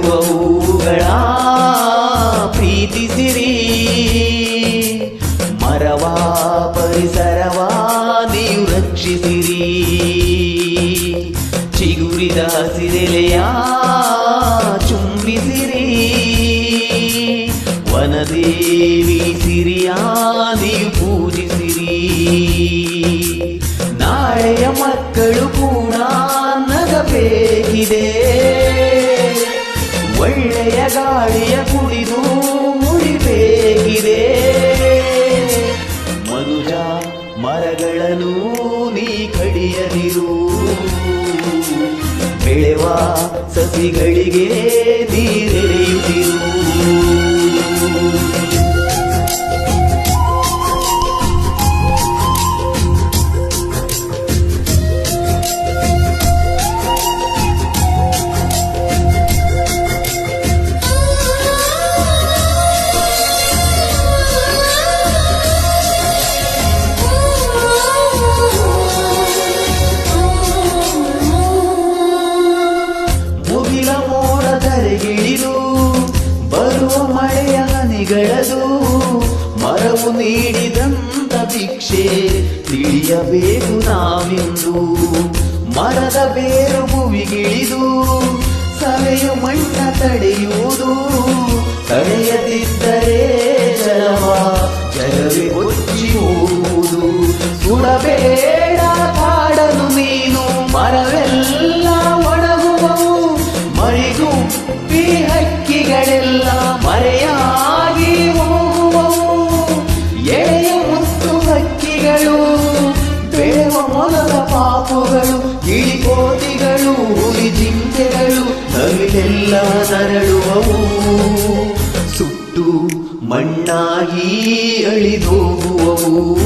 ಹೂಗಳ ಪ್ರೀತಿಸಿರಿ. ಮರವ ಪರಿಸರವ ನೀವು ರಕ್ಷಿಸಿರಿ. ಚಿಗುರಿದ ಸಿರೆಲೆಯ ಚುಂಬಿಸಿರಿ. ವನದೇವಿ ಸಿರಿಯ ನೀವು ಪೂಜಿಸಿರಿ. ನಾಳೆಯ ಮಕ್ಕಳು ಕೂಡ ನಗಬೇಕಿದೆ. ಒಳ್ಳೆಯ ಗಾಳಿಯ ಕುಡಿದು ಮುಡಿಬೇಕಿದೆ. ಮನುಜ ಮರಗಳನ್ನು ನೀ ಕಡಿಯದಿರು. ಬೆಳೆವ ಸಸಿಗಳಿಗೆ ನೀರೆರೆಯುತ್ತಿರು. ಗಿಳಿದು ಬರುವ ಮಳೆಯ ಹನಿಗಳದು ಮರವು ನೀಡಿದಂತ ಭಿಕ್ಷೆ ತಿಳಿಯಬೇಕು ನಾವೆಂದು. ಮರದ ಬೇರು ಭುವಿಗಿಳಿದು ಸವೆಯು ಮಣ್ಣ ತಡೆಯುವುದು. ತಡೆಯದಿದ್ದರೆ ಜಲವೇ ಕೊಚ್ಚಿ ಹೋಗುವುದು. ಸುಡಬೇಡ ಕಾಡನು ನೀನು, ಮರವೆಲ್ಲ ಒಣಗುವವು. ಮರಿಗೂ ಈ ಹಕ್ಕಿಗಳೆಲ್ಲ ಮರೆಯಾಗಿ ಹೋಗುವವು. ಎಳೆಯ ಮುತ್ತು ಹಕ್ಕಿಗಳು, ಬೆಳೆವ ಮೊಲದ ಪಾಪುಗಳು, ಗಿಳಿಕೋತಿಗಳು, ಹುಲಿ ಜಿಂಕೆಗಳು ನವಿಲೆಲ್ಲ ನರಳುವವು. ಸುಟ್ಟು ಮಣ್ಣಾಗಿ ಅಳಿದೋಗುವವು.